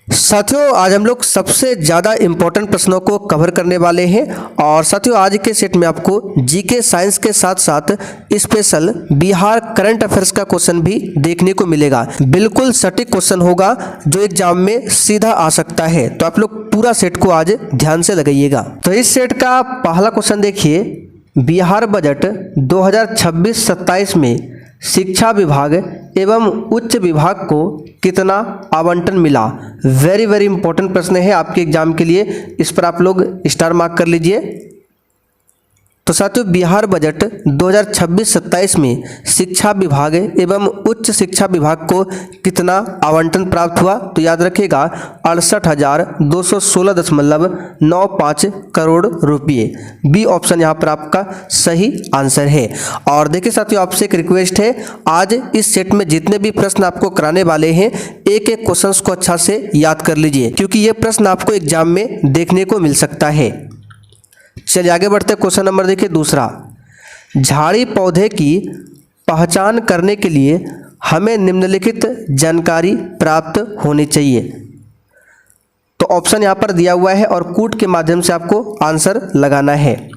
साथियों, आज हम लोग सबसे ज़्यादा इम्पोर्टेंट प्रश्नों को कवर करने वाले हैं। और साथियों, आज के सेट में आपको जीके साइंस के साथ साथ स्पेशल बिहार करंट अफेयर्स का क्वेश्चन भी देखने को मिलेगा। बिल्कुल सटीक क्वेश्चन होगा जो एग्जाम में सीधा आ सकता है, तो आप लोग पूरा सेट को आज ध्यान से लगाइएगा। तो इस सेट का पहला क्वेश्चन देखिए, बिहार बजट 2026-27 में शिक्षा विभाग एवं उच्च विभाग को कितना आवंटन मिला। वेरी वेरी इंपॉर्टेंट प्रश्न है आपके एग्जाम के लिए, इस पर आप लोग स्टार मार्क कर लीजिए। तो साथियों, बिहार बजट 2026-27 में शिक्षा विभाग एवं उच्च शिक्षा विभाग को कितना आवंटन प्राप्त हुआ, तो याद रखिएगा 68,216.95 करोड़ रुपये। बी ऑप्शन यहाँ पर आपका सही आंसर है। और देखिए साथियों, आपसे एक रिक्वेस्ट है, आज इस सेट में जितने भी प्रश्न आपको कराने वाले हैं एक एक क्वेश्चन को अच्छा से याद कर लीजिए, क्योंकि ये प्रश्न आपको एग्जाम में देखने को मिल सकता है। चलिए आगे बढ़ते हैं। क्वेश्चन नंबर देखिए दूसरा, झाड़ी पौधे की पहचान करने के लिए हमें निम्नलिखित जानकारी प्राप्त होनी चाहिए। तो ऑप्शन यहाँ पर दिया हुआ है और कूट के माध्यम से आपको आंसर लगाना है।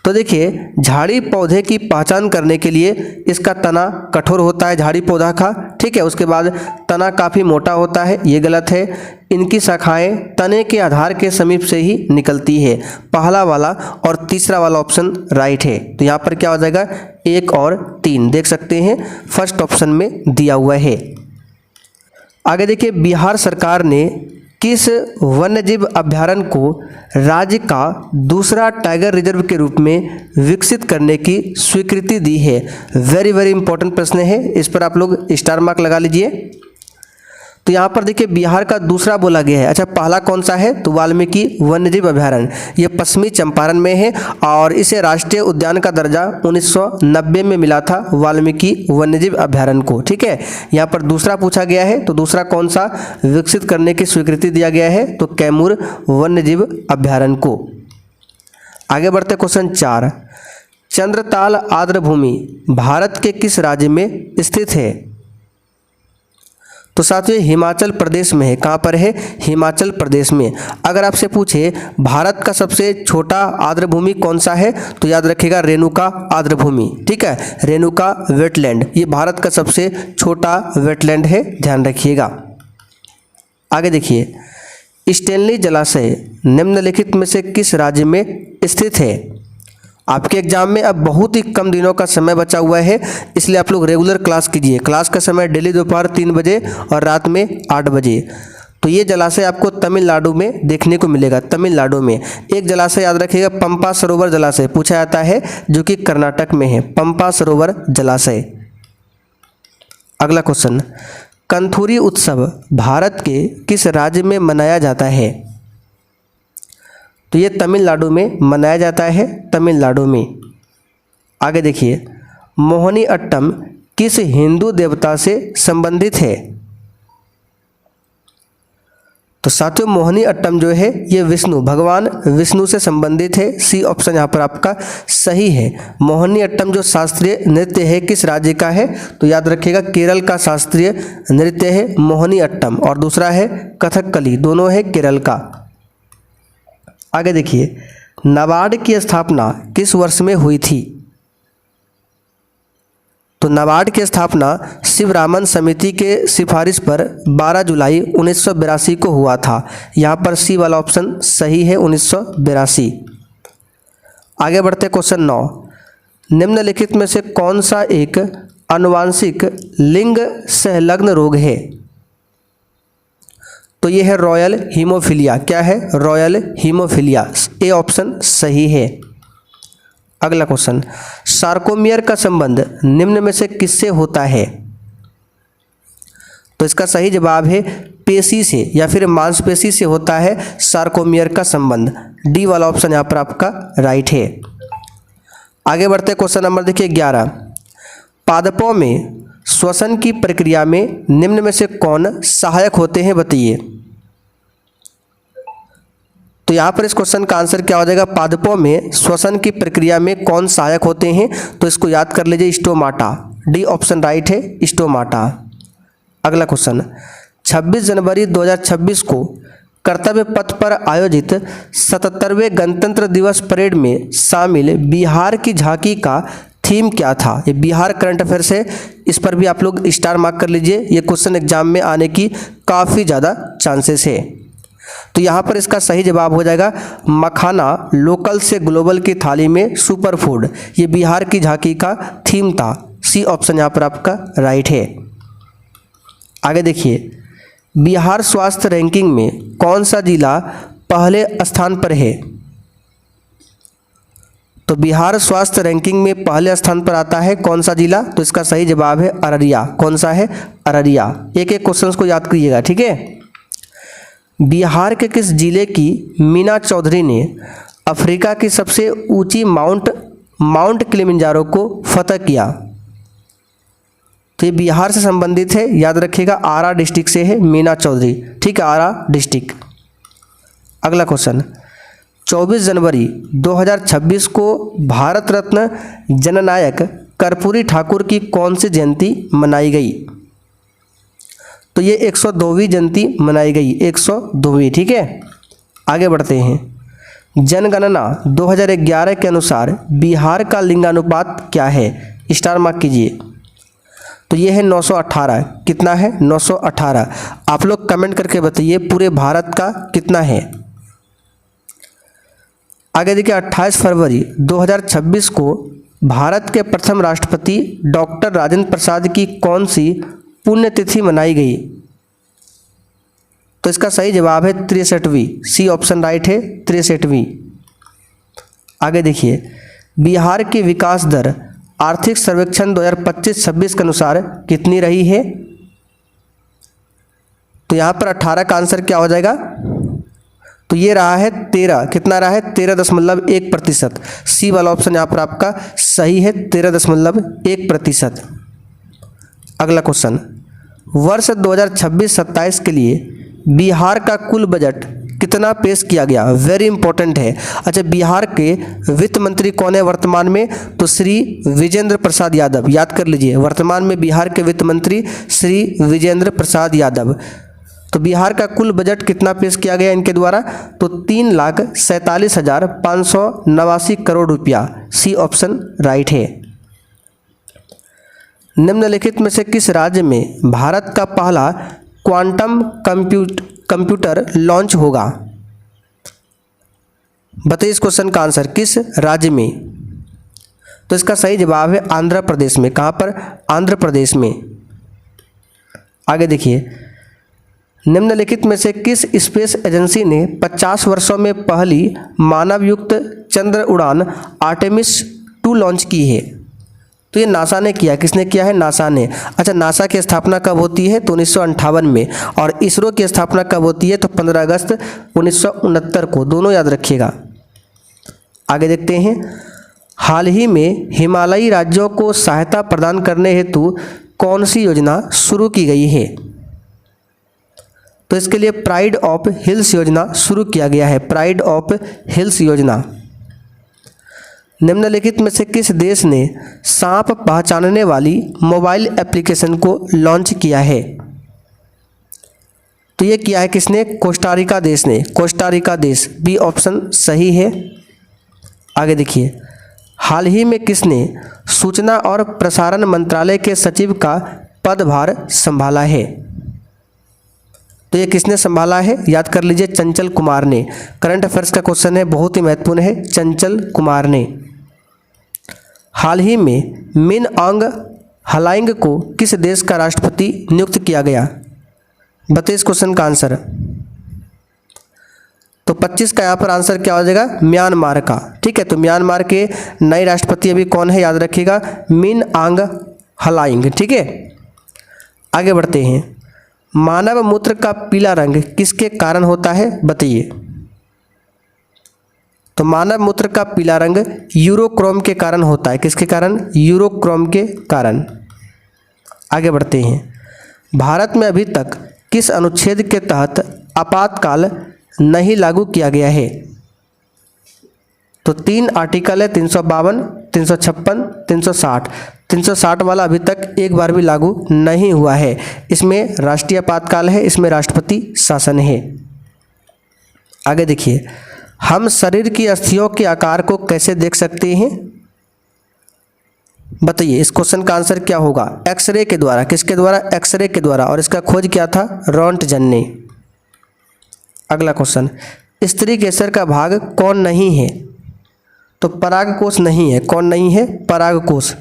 तो देखिए, झाड़ी पौधे की पहचान करने के लिए इसका तना कठोर होता है झाड़ी पौधा का, ठीक है। उसके बाद तना काफ़ी मोटा होता है, ये गलत है। इनकी शाखाएं तने के आधार के समीप से ही निकलती है, पहला वाला और तीसरा वाला ऑप्शन राइट है। तो यहाँ पर क्या हो जाएगा, 1 और 3 देख सकते हैं, फर्स्ट ऑप्शन में दिया हुआ है। आगे देखिए, बिहार सरकार ने किस वन्यजीव अभयारण्य को राज्य का दूसरा टाइगर रिजर्व के रूप में विकसित करने की स्वीकृति दी है। वेरी वेरी इंपॉर्टेंट प्रश्न है, इस पर आप लोग स्टार मार्क लगा लीजिए। तो यहाँ पर देखिए, बिहार का दूसरा बोला गया है। अच्छा, पहला कौन सा है, तो वाल्मीकि वन्यजीव अभयारण्य, ये पश्चिमी चंपारण में है और इसे राष्ट्रीय उद्यान का दर्जा 1990 में मिला था वाल्मीकि वन्यजीव अभयारण्य को, ठीक है। यहाँ पर दूसरा पूछा गया है, तो दूसरा कौन सा विकसित करने की स्वीकृति दिया गया है, तो कैमूर वन्यजीव अभयारण्य को। आगे बढ़ते क्वेश्चन 4, चंद्रताल आर्द्रभूमि भारत के किस राज्य में स्थित है। तो साथियों, हिमाचल प्रदेश में है। कहाँ पर है, हिमाचल प्रदेश में। अगर आपसे पूछे भारत का सबसे छोटा आर्द्रभूमि कौन सा है, तो याद रखिएगा रेणुका आर्द्रभूमि, ठीक है। रेणुका वेटलैंड, ये भारत का सबसे छोटा वेटलैंड है, ध्यान रखिएगा। आगे देखिए, स्टेनली जलाशय निम्नलिखित में से किस राज्य में स्थित है। आपके एग्जाम में अब बहुत ही कम दिनों का समय बचा हुआ है, इसलिए आप लोग रेगुलर क्लास कीजिए। क्लास का समय डेली दोपहर 3 बजे और रात में 8 बजे। तो ये जलाशय आपको तमिलनाडु में देखने को मिलेगा। तमिलनाडु में एक जलाशय याद रखिएगा, पंपा सरोवर जलाशय पूछा जाता है, जो कि कर्नाटक में है, पंपा सरोवर जलाशय। अगला क्वेश्चन, कंथुरी उत्सव भारत के किस राज्य में मनाया जाता है। तो ये तमिलनाडु में मनाया जाता है, तमिलनाडु में। आगे देखिए, मोहिनी अट्टम किस हिंदू देवता से संबंधित है। तो साथियों, मोहिनी अट्टम जो है ये विष्णु, भगवान विष्णु से संबंधित है। सी ऑप्शन यहाँ पर आपका सही है। मोहिनी अट्टम जो शास्त्रीय नृत्य है किस राज्य का है, तो याद रखिएगा केरल का शास्त्रीय नृत्य है मोहिनी अट्टम, और दूसरा है कथकली, दोनों है केरल का। आगे देखिए, नाबार्ड की स्थापना किस वर्ष में हुई थी। तो नाबार्ड की स्थापना शिवरामन समिति के सिफारिश पर 12 जुलाई 1982 को हुआ था। यहाँ पर सी वाला ऑप्शन सही है, 1982। आगे बढ़ते क्वेश्चन 9, निम्नलिखित में से कौन सा एक आनुवांशिक लिंग संलग्न रोग है। तो ये है रॉयल हीमोफीलिया। क्या है, रॉयल हीमोफीलिया। ए ऑप्शन सही है। अगला क्वेश्चन, सार्कोमियर का संबंध निम्न में से किससे होता है। तो इसका सही जवाब है पेशी से या फिर मांसपेशी से होता है सार्कोमियर का संबंध। डी वाला ऑप्शन यहाँ पर आपका राइट है। आगे बढ़ते क्वेश्चन नंबर देखिए 11, पादपों में श्वसन की प्रक्रिया में निम्न में से कौन सहायक होते हैं, बताइए। तो यहाँ पर इस क्वेश्चन का आंसर क्या हो जाएगा, पादपों में श्वसन की प्रक्रिया में कौन सहायक होते हैं, तो इसको याद कर लीजिए स्टोमाटा। डी ऑप्शन राइट है, स्टोमाटा। अगला क्वेश्चन, 26 जनवरी 2026 को कर्तव्य पथ पर आयोजित 77वें गणतंत्र दिवस परेड में शामिल बिहार की झांकी का थीम क्या था? ये बिहार करंट अफेयर्स है, इस पर भी आप लोग स्टार मार्क कर लीजिए। ये क्वेश्चन एग्जाम में आने की काफ़ी ज़्यादा चांसेस है। तो यहाँ पर इसका सही जवाब हो जाएगा मखाना लोकल से ग्लोबल की थाली में सुपर फूड। ये बिहार की झांकी का थीम था। सी ऑप्शन यहाँ पर आपका राइट है। आगे देखिए, बिहार स्वास्थ्य रैंकिंग में कौन सा जिला पहले स्थान पर है? तो बिहार स्वास्थ्य रैंकिंग में पहले स्थान पर आता है कौन सा जिला? तो इसका सही जवाब है अररिया। कौन सा है? अररिया। एक एक क्वेश्चन को याद करिएगा, ठीक है। बिहार के किस जिले की मीना चौधरी ने अफ्रीका की सबसे ऊंची माउंट किलिमंजारो को फतह किया? तो ये बिहार से संबंधित है, याद रखिएगा। आरा डिस्ट्रिक्ट से है मीना चौधरी, ठीक है, आरा डिस्ट्रिक्ट। अगला क्वेश्चन, 24 जनवरी 2026 को भारत रत्न जननायक कर्पूरी ठाकुर की कौन सी जयंती मनाई गई? तो ये 102वीं जयंती मनाई गई, 102वीं, ठीक है। आगे बढ़ते हैं। जनगणना 2011 के अनुसार बिहार का लिंगानुपात क्या है? स्टार मार्क कीजिए। तो ये है 918। कितना है? 918। आप लोग कमेंट करके बताइए पूरे भारत का कितना है। आगे देखिए, 28 फरवरी 2026 को भारत के प्रथम राष्ट्रपति डॉक्टर राजेंद्र प्रसाद की कौन सी पुण्यतिथि मनाई गई? तो इसका सही जवाब है 63वीं। सी ऑप्शन राइट है, 63वीं। आगे देखिए, बिहार की विकास दर आर्थिक सर्वेक्षण 2025-26 के अनुसार कितनी रही है? तो यहाँ पर 18 का आंसर क्या हो जाएगा? तो ये रहा है 13। कितना रहा है? 13.1%। सी वाला ऑप्शन यहाँ पर आपका सही है, 13.1%। अगला क्वेश्चन, वर्ष 2026-27 के लिए बिहार का कुल बजट कितना पेश किया गया? वेरी इंपॉर्टेंट है। अच्छा, बिहार के वित्त मंत्री कौन है वर्तमान में? तो श्री विजेंद्र प्रसाद यादव। याद कर लीजिए, वर्तमान में बिहार के वित्त मंत्री श्री विजेंद्र प्रसाद यादव। तो बिहार का कुल बजट कितना पेश किया गया इनके द्वारा? तो 3,47,589 करोड़ रुपया। सी ऑप्शन राइट है। निम्नलिखित में से किस राज्य में भारत का पहला क्वांटम कंप्यूटर लॉन्च होगा? बताइए इस क्वेश्चन का आंसर, किस राज्य में? तो इसका सही जवाब है आंध्र प्रदेश में। कहाँ पर? आंध्र प्रदेश में। आगे देखिए, निम्नलिखित में से किस स्पेस एजेंसी ने 50 वर्षों में पहली मानवयुक्त चंद्र उड़ान आर्टेमिस 2 लॉन्च की है? तो ये नासा ने किया। किसने किया है? नासा ने। अच्छा, नासा की स्थापना कब होती है? तो 1958 में। और इसरो की स्थापना कब होती है? तो 15 अगस्त 1969 को। दोनों याद रखिएगा। आगे देखते हैं, हाल ही में हिमालयी राज्यों को सहायता प्रदान करने हेतु कौन सी योजना शुरू की गई है? तो इसके लिए प्राइड ऑफ हिल्स योजना शुरू किया गया है। प्राइड ऑफ हिल्स योजना। निम्नलिखित में से किस देश ने सांप पहचानने वाली मोबाइल एप्लीकेशन को लॉन्च किया है? तो ये किया है किसने? कोस्टारिका देश ने। कोस्टारिका देश। बी ऑप्शन सही है। आगे देखिए, हाल ही में किसने सूचना और प्रसारण मंत्रालय के सचिव का पदभार संभाला है? तो ये किसने संभाला है? याद कर लीजिए, चंचल कुमार ने। करंट अफेयर्स का क्वेश्चन है, बहुत ही महत्वपूर्ण है। चंचल कुमार ने। हाल ही में मिन ऑन्ग हलाइंग को किस देश का राष्ट्रपति नियुक्त किया गया? बताइए इस क्वेश्चन का आंसर। तो 25 का यहाँ पर आंसर क्या हो जाएगा? म्यांमार का। ठीक है, तो म्यांमार के नए राष्ट्रपति अभी कौन है? याद रखिएगा, मिन ऑन्ग हलाइंग। ठीक है, आगे बढ़ते हैं। मानव मूत्र का पीला रंग किसके कारण होता है? बताइए। तो मानव मूत्र का पीला रंग यूरोक्रोम के कारण होता है। किसके कारण? यूरोक्रोम के कारण। आगे बढ़ते हैं। भारत में अभी तक किस अनुच्छेद के तहत आपातकाल नहीं लागू किया गया है? तो 3 आर्टिकल है, 352, 356, 360। 360 वाला अभी तक एक बार भी लागू नहीं हुआ है। इसमें राष्ट्रीय आपातकाल है, इसमें राष्ट्रपति शासन है। आगे देखिए, हम शरीर की अस्थियों के आकार को कैसे देख सकते हैं? बताइए, इस क्वेश्चन का आंसर क्या होगा? एक्सरे के द्वारा। किसके द्वारा? एक्सरे के द्वारा। और इसका खोज क्या था? रोंटगन ने। अगला क्वेश्चन, स्त्री केसर का भाग कौन नहीं है? तो परागकोश नहीं है। कौन नहीं है? परागकोश।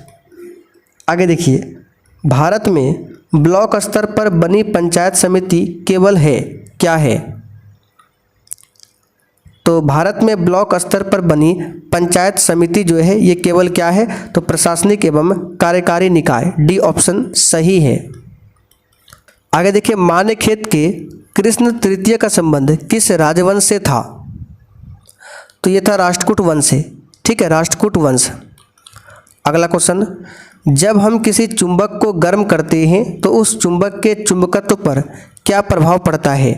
आगे देखिए, भारत में ब्लॉक स्तर पर बनी पंचायत समिति केवल है, क्या है? तो भारत में ब्लॉक स्तर पर बनी पंचायत समिति जो है ये केवल क्या है? तो प्रशासनिक एवं कार्यकारी निकाय। डी ऑप्शन सही है। आगे देखिए, मान्यखेत के कृष्ण तृतीय का संबंध किस राजवंश से था? तो ये था राष्ट्रकूट वंश से। ठीक है, राष्ट्रकूट वंश। अगला क्वेश्चन, जब हम किसी चुंबक को गर्म करते हैं तो उस चुंबक के चुंबकत्व पर क्या प्रभाव पड़ता है?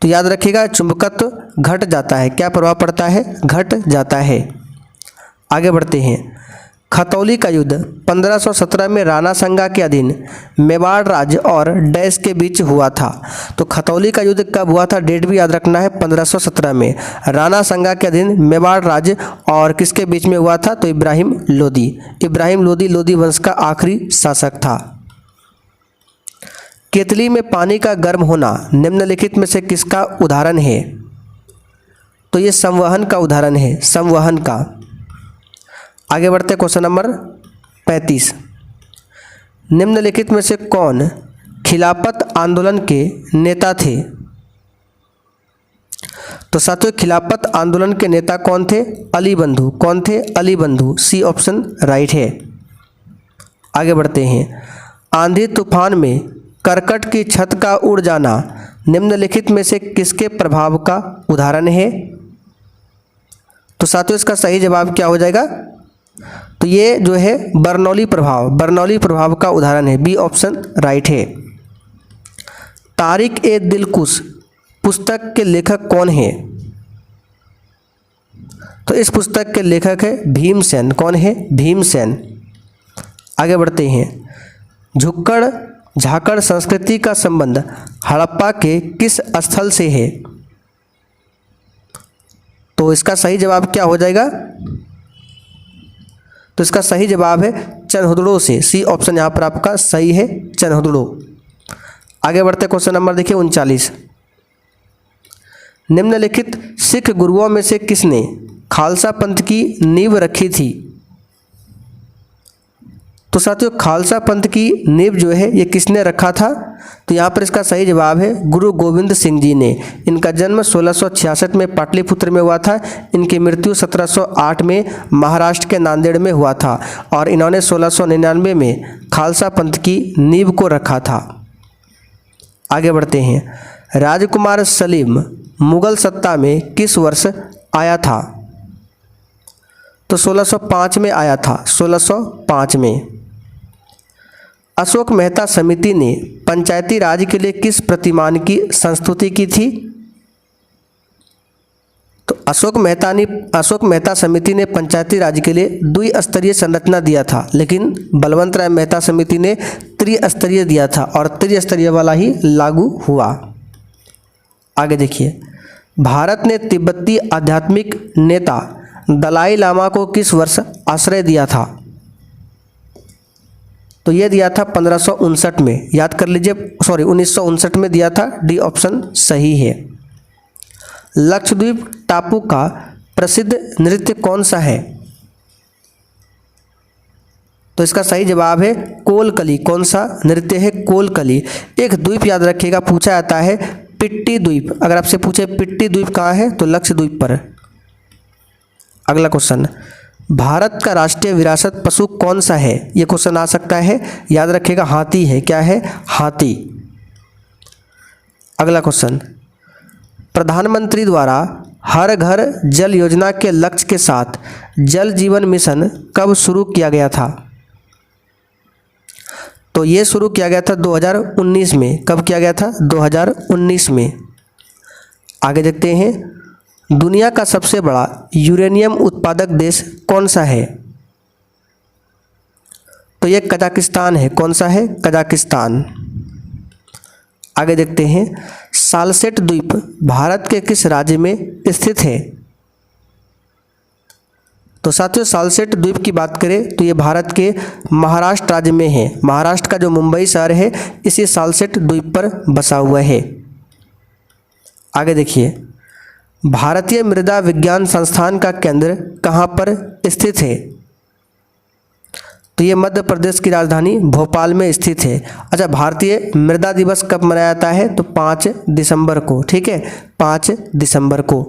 तो याद रखिएगा, चुंबकत्व घट जाता है। क्या प्रभाव पड़ता है? घट जाता है। आगे बढ़ते हैं, खतौली का युद्ध 1517 में राणा संगा के अधीन मेवाड़ राज्य और डैश के बीच हुआ था। तो खतौली का युद्ध कब हुआ था? डेट भी याद रखना है, 1517 में राणा संगा के अधीन मेवाड़ राज्य और किसके बीच में हुआ था? तो इब्राहिम लोदी। इब्राहिम लोदी लोदी वंश का आखिरी शासक था। केतली में पानी का गर्म होना निम्नलिखित में से किसका उदाहरण है? तो ये संवहन का उदाहरण है, संवहन का। आगे बढ़ते क्वेश्चन नंबर 35, निम्नलिखित में से कौन खिलाफत आंदोलन के नेता थे? तो साथियों, खिलाफत आंदोलन के नेता कौन थे? अली बंधु। कौन थे? अली बंधु। सी ऑप्शन राइट है। आगे बढ़ते हैं, आंधी तूफान में करकट की छत का उड़ जाना निम्नलिखित में से किसके प्रभाव का उदाहरण है? तो साथियों, इसका सही जवाब क्या हो जाएगा? तो ये जो है बर्नौली प्रभाव, बर्नौली प्रभाव का उदाहरण है। बी ऑप्शन राइट है। तारिक ए दिलकुश पुस्तक के लेखक कौन है? तो इस पुस्तक के लेखक है भीमसेन। कौन है? भीमसेन। आगे बढ़ते हैं, झुक्कड़ झाकड़ संस्कृति का संबंध हड़प्पा के किस स्थल से है? तो इसका सही जवाब क्या हो जाएगा? तो इसका सही जवाब है चनहुदड़ो से। सी ऑप्शन यहाँ पर आपका सही है, चनहुदड़ो। आगे बढ़ते क्वेश्चन नंबर देखिए 39, निम्नलिखित सिख गुरुओं में से किसने खालसा पंथ की नींव रखी थी? तो साथियों, खालसा पंथ की नींव जो है ये किसने रखा था? तो यहाँ पर इसका सही जवाब है गुरु गोविंद सिंह जी ने। इनका जन्म 1666 में पाटलिपुत्र में हुआ था। इनकी मृत्यु 1708 में महाराष्ट्र के नांदेड़ में हुआ था और इन्होंने 1699 में खालसा पंथ की नींव को रखा था। आगे बढ़ते हैं, राजकुमार सलीम मुगल सत्ता में किस वर्ष आया था? तो 1605 में आया था, 1605 में। अशोक मेहता समिति ने पंचायती राज के लिए किस प्रतिमान की संस्तुति की थी? तो अशोक मेहता समिति ने पंचायती राज के लिए द्विस्तरीय संरचना दिया था, लेकिन बलवंत राय मेहता समिति ने त्रिस्तरीय दिया था और त्रिस्तरीय वाला ही लागू हुआ। आगे देखिए, भारत ने तिब्बती आध्यात्मिक नेता दलाई लामा को किस वर्ष आश्रय दिया था? तो यह दिया था 1559 में। याद कर लीजिए, 1959 में दिया था। डी ऑप्शन सही है। लक्षद्वीप टापू का प्रसिद्ध नृत्य कौन सा है? तो इसका सही जवाब है कोलकली। कौन सा नृत्य है? कोलकली। एक द्वीप याद रखिएगा, पूछा जाता है पिट्टी द्वीप। अगर आपसे पूछे पिट्टी द्वीप कहाँ है तो लक्षद्वीप पर। अगला क्वेश्चन, भारत का राष्ट्रीय विरासत पशु कौन सा है? ये क्वेश्चन आ सकता है, याद रखिएगा हाथी है। क्या है? हाथी। अगला क्वेश्चन, प्रधानमंत्री द्वारा हर घर जल योजना के लक्ष्य के साथ जल जीवन मिशन कब शुरू किया गया था? तो ये शुरू किया गया था 2019 में। कब किया गया था? 2019 में। आगे देखते हैं, दुनिया का सबसे बड़ा यूरेनियम उत्पादक देश कौन सा है? तो ये कजाकिस्तान है। कौन सा है? कजाकिस्तान। आगे देखते हैं, सालसेट द्वीप भारत के किस राज्य में स्थित है? तो साथियों सालसेट द्वीप की बात करें तो ये भारत के महाराष्ट्र राज्य में है। महाराष्ट्र का जो मुंबई शहर है इसी सालसेट द्वीप पर बसा हुआ है। आगे देखिए, भारतीय मृदा विज्ञान संस्थान का केंद्र कहाँ पर स्थित है? तो ये मध्य प्रदेश की राजधानी भोपाल में स्थित है। अच्छा, भारतीय मृदा दिवस कब मनाया जाता है? तो 5 दिसंबर को। ठीक है, 5 दिसंबर को।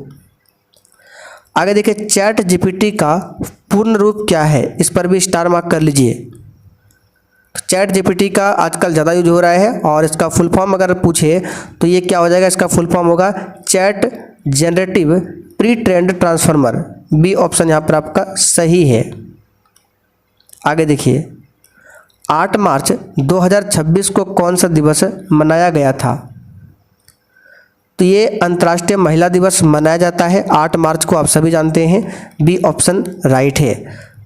आगे देखिए, चैट जीपीटी का पूर्ण रूप क्या है? इस पर भी स्टार मार्क कर लीजिए। चैट जीपीटी का आजकल ज़्यादा यूज हो रहा है और इसका फुल फॉर्म अगर पूछे तो ये क्या हो जाएगा? इसका फुल फॉर्म होगा chat generative pre trained transformer. B option यहाँ पर आपका सही है। आगे देखिए, 8 मार्च 2026 को कौन सा दिवस मनाया गया था? तो ये अंतर्राष्ट्रीय महिला दिवस मनाया जाता है 8 मार्च को, आप सभी जानते हैं। बी ऑप्शन राइट है।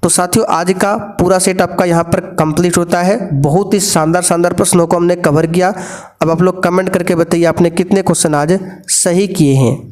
तो साथियों आज का पूरा सेट आपका यहाँ पर कंप्लीट होता है। बहुत ही शानदार प्रश्नों को हमने कवर किया। अब आप लोग कमेंट करके बताइए आपने कितने क्वेश्चन आज सही किए हैं।